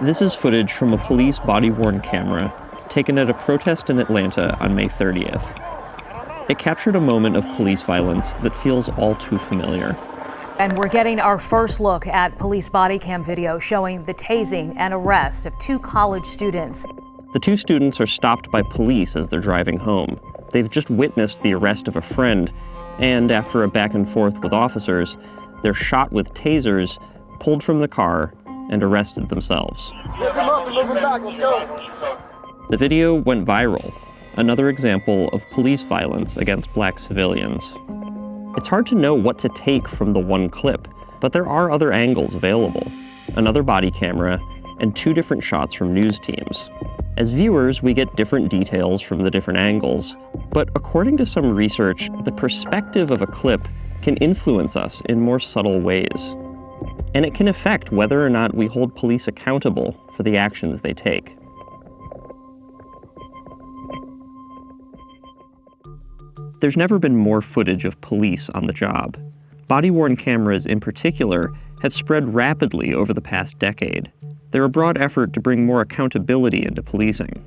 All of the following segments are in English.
This is footage from a police body-worn camera taken at a protest in Atlanta on May 30th. It captured a moment of police violence that feels all too familiar. And we're getting our first look at police body cam video showing the tasing and arrest of 2 college students. The 2 students are stopped by police as they're driving home. They've just witnessed the arrest of a friend, and after a back and forth with officers, they're shot with tasers, pulled from the car, and arrested themselves. The video went viral, another example of police violence against black civilians. It's hard to know what to take from the one clip, but there are other angles available. Another body camera, and 2 different shots from news teams. As viewers, we get different details from the different angles, but according to some research, the perspective of a clip can influence us in more subtle ways. And it can affect whether or not we hold police accountable for the actions they take. There's never been more footage of police on the job. Body-worn cameras in particular have spread rapidly over the past decade. They're a broad effort to bring more accountability into policing.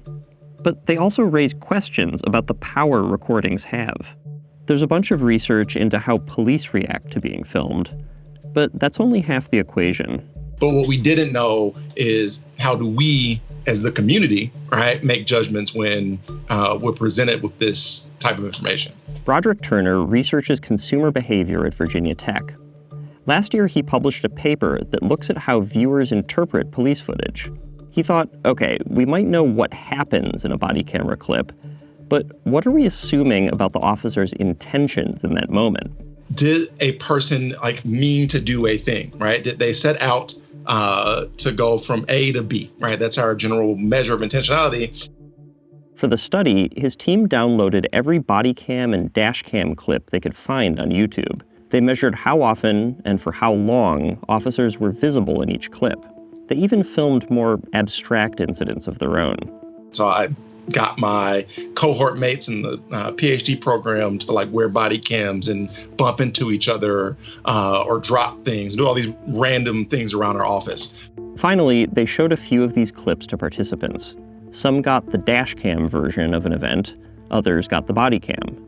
But they also raise questions about the power recordings have. There's a bunch of research into how police react to being filmed, but that's only half the equation. But what we didn't know is how do we, as the community, right, make judgments when we're presented with this type of information. Broderick Turner researches consumer behavior at Virginia Tech. Last year, he published a paper that looks at how viewers interpret police footage. He thought, okay, we might know what happens in a body camera clip, but what are we assuming about the officer's intentions in that moment? Did a person mean to do a thing, right? Did they set out to go from A to B, right? That's our general measure of intentionality. For the study, his team downloaded every body cam and dash cam clip they could find on YouTube. They measured how often and for how long officers were visible in each clip. They even filmed more abstract incidents of their own. So I got my cohort mates in the PhD program to wear body cams and bump into each other or drop things, do all these random things around our office. Finally, they showed a few of these clips to participants. Some got the dash cam version of an event, others got the body cam.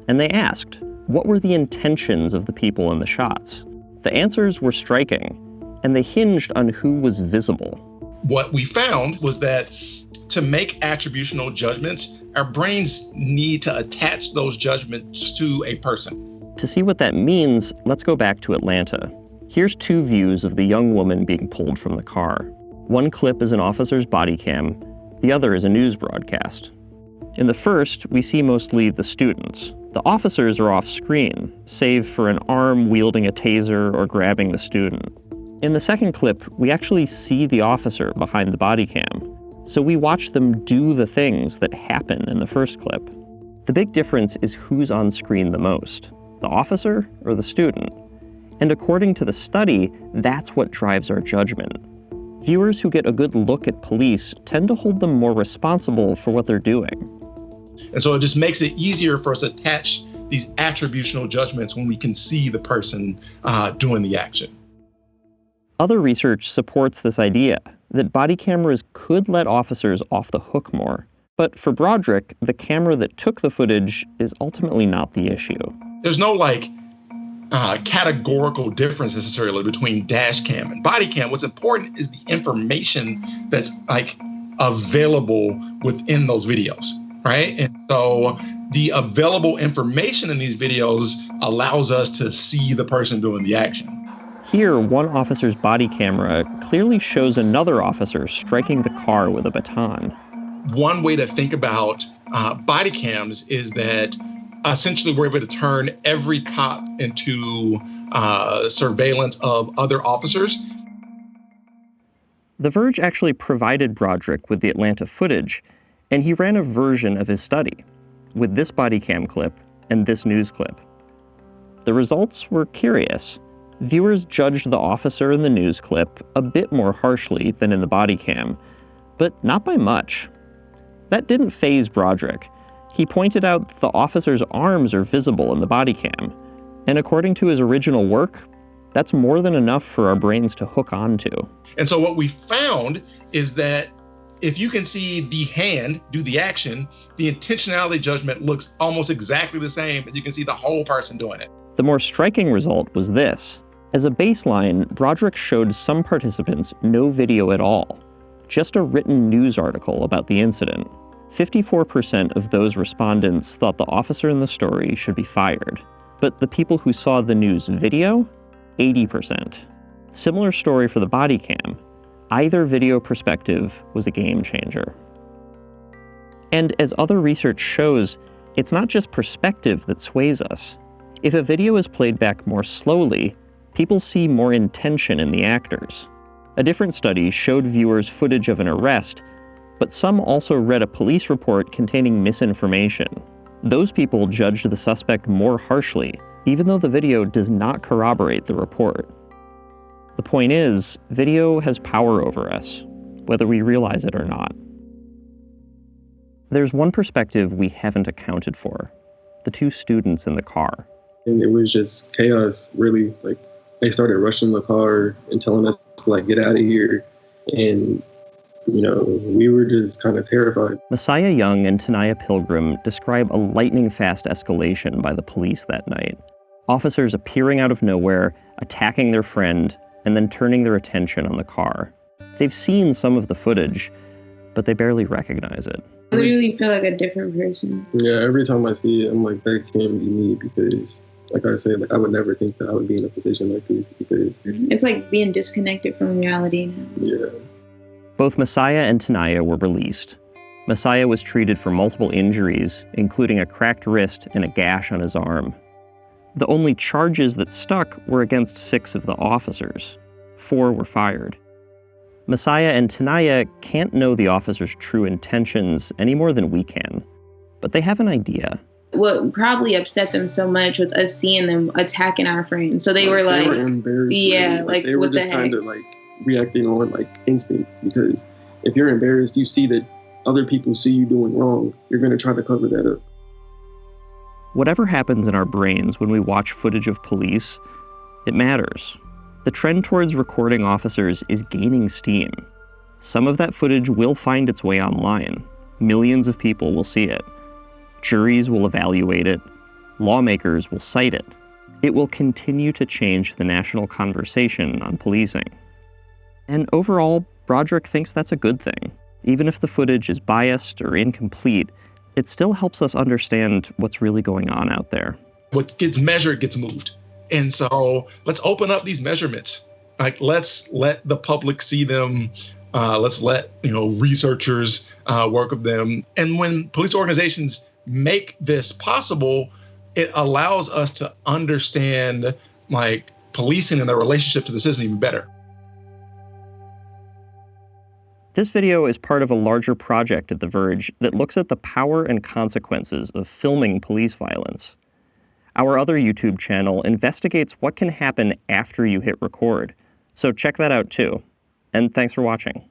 And they asked, what were the intentions of the people in the shots? The answers were striking, and they hinged on who was visible. What we found was that to make attributional judgments, our brains need to attach those judgments to a person. To see what that means, let's go back to Atlanta. Here's 2 views of the young woman being pulled from the car. One clip is an officer's body cam, the other is a news broadcast. In the first, we see mostly the students. The officers are off screen, save for an arm wielding a taser or grabbing the student. In the second clip, we actually see the officer behind the body cam, so we watch them do the things that happen in the first clip. The big difference is who's on screen the most, the officer or the student. And according to the study, that's what drives our judgment. Viewers who get a good look at police tend to hold them more responsible for what they're doing. And so it just makes it easier for us to attach these attributional judgments when we can see the person doing the action. Other research supports this idea that body cameras could let officers off the hook more. But for Broderick, the camera that took the footage is ultimately not the issue. There's no categorical difference necessarily between dash cam and body cam. What's important is the information that's available within those videos, right? And so the available information in these videos allows us to see the person doing the action. Here, one officer's body camera clearly shows another officer striking the car with a baton. One way to think about body cams is that essentially we're able to turn every cop into surveillance of other officers. The Verge actually provided Broderick with the Atlanta footage, and he ran a version of his study with this body cam clip and this news clip. The results were curious. Viewers judged the officer in the news clip a bit more harshly than in the body cam, but not by much. That didn't faze Broderick. He pointed out that the officer's arms are visible in the body cam, and according to his original work, That's more than enough for our brains to hook onto. And so what we found is that if you can see the hand do the action, the intentionality judgment looks almost exactly the same as you can see the whole person doing it. The more striking result was this. As a baseline, Broderick showed some participants no video at all, just a written news article about the incident. 54% of those respondents thought the officer in the story should be fired, but the people who saw the news video, 80%. Similar story for the body cam. Either video perspective was a game changer. And as other research shows, it's not just perspective that sways us. If a video is played back more slowly, people see more intention in the actors. A different study showed viewers footage of an arrest, but some also read a police report containing misinformation. Those people judged the suspect more harshly, even though the video does not corroborate the report. The point is, video has power over us, whether we realize it or not. There's one perspective we haven't accounted for: the two students in the car. And it was just chaos, really. Like, they started rushing the car and telling us to, like, get out of here. And, you know, we were just kind of terrified. Messiah Young and Tanaya Pilgrim describe a lightning-fast escalation by the police that night. Officers appearing out of nowhere, attacking their friend, and then turning their attention on the car. They've seen some of the footage, but they barely recognize it. I literally feel like a different person. Yeah, every time I see it, I'm like, that can't be me, because, like I said, like, I would never think that I would be in a position like this, because it's like being disconnected from reality now. Yeah. Both Messiah and Tanaya were released. Messiah was treated for multiple injuries, including a cracked wrist and a gash on his arm. The only charges that stuck were against 6 of the officers. 4 were fired. Messiah and Tanaya can't know the officers' true intentions any more than we can, but they have an idea. What probably upset them so much was us seeing them attacking our friends. So they were like, they were embarrassed. Yeah, like they were what the just heck? kind of like reacting on like instinct, because if you're embarrassed, you see that other people see you doing wrong, you're going to try to cover that up. Whatever happens in our brains when we watch footage of police, it matters. The trend towards recording officers is gaining steam. Some of that footage will find its way online. Millions of people will see it. Juries will evaluate it. Lawmakers will cite it. It will continue to change the national conversation on policing. And overall, Broderick thinks that's a good thing. Even if the footage is biased or incomplete, it still helps us understand what's really going on out there. What gets measured gets moved. And so let's open up these measurements. Like, let's let the public see them. Let's let, researchers work with them. And when police organizations make this possible, it allows us to understand, like, policing and their relationship to the system even better. This video is part of a larger project at The Verge that looks at the power and consequences of filming police violence. Our other YouTube channel investigates what can happen after you hit record, so check that out too. And thanks for watching.